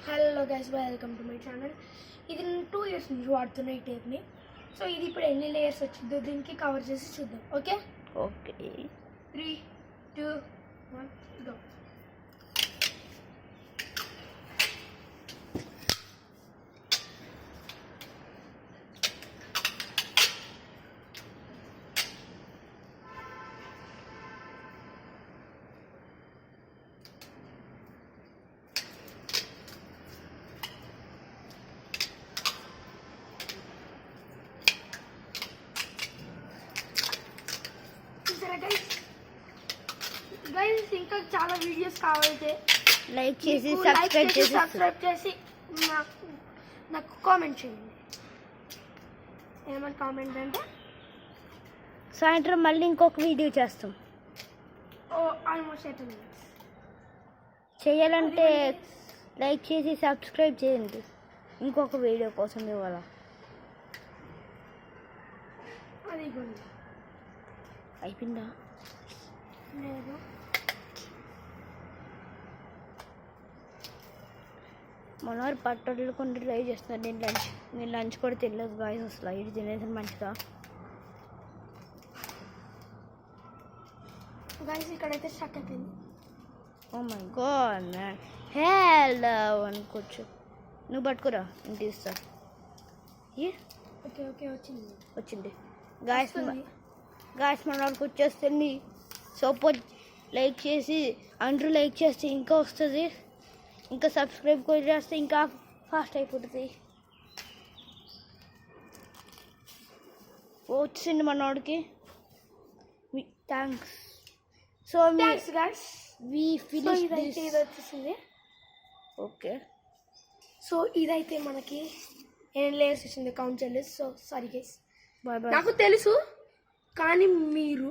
Hello guys, welcome to my channel. ఇది నేను 2 years నుంచి వాడుతున్నా ఈ టేప్ని. సో ఇది ఇప్పుడు ఎన్ని లేయర్స్ వచ్చిందో దీనికి కవర్ చేసి చూద్దాం. Okay 3, 2, 1 go. గైస్ ఇంకా చాలా వీడియోస్ కావాలంటే లైక్ చేసి సబ్స్క్రైబ్ చేసి నాకు కామెంట్ చేయండి. ఏమని కామెంట్ అంటే సాయంత్రం మళ్ళీ ఇంకొక వీడియో చేస్తాం. ఆల్మోస్ట్ 8 minutes చేయాలంటే లైక్ చేసి సబ్స్క్రైబ్ చేయండి. ఇంకొక వీడియో కోసం ఇవాళ అది అయిపోయిందా? లేదు. మనవారు పట్టలు కొన్ని ట్రై చేస్తున్నారు. నేను లంచ్ కూడా తినలేదు గాయస్. అసలు ఇది తినేసి మంచిగా. గాయస్ ఇక్కడైతే స్టక్ అయిపోయింది. Oh my god man, hello అనుకోవచ్చు. నువ్వు పట్టుకురా, నేను తీస్తా. ఓకే ఓకే వచ్చింది గాయస్ మనవాడికి వచ్చేస్తుంది. సపోర్ట్ లైక్ చేసి అందరూ లైక్ చేస్తే ఇంకా వస్తుంది, ఇంకా సబ్స్క్రైబ్ కూడా చేస్తే ఇంకా ఫాస్ట్ అయిపోతుంది. వచ్చింది మనవాడికి. Thanks. So guys we finish this. ఇది వచ్చేసింది. ఓకే, సో ఇదైతే మనకి 8 లేయర్స్ వచ్చింది. కౌంట్ చేయలేదు. So sorry guys, bye bye. నాకు తెలుసు, కానీ మీరు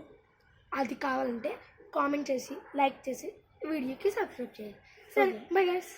అది కావాలంటే కామెంట్ చేసి లైక్ చేసి వీడియోకి సబ్స్క్రైబ్ చేయండి. సరే బాయ్ గైస్.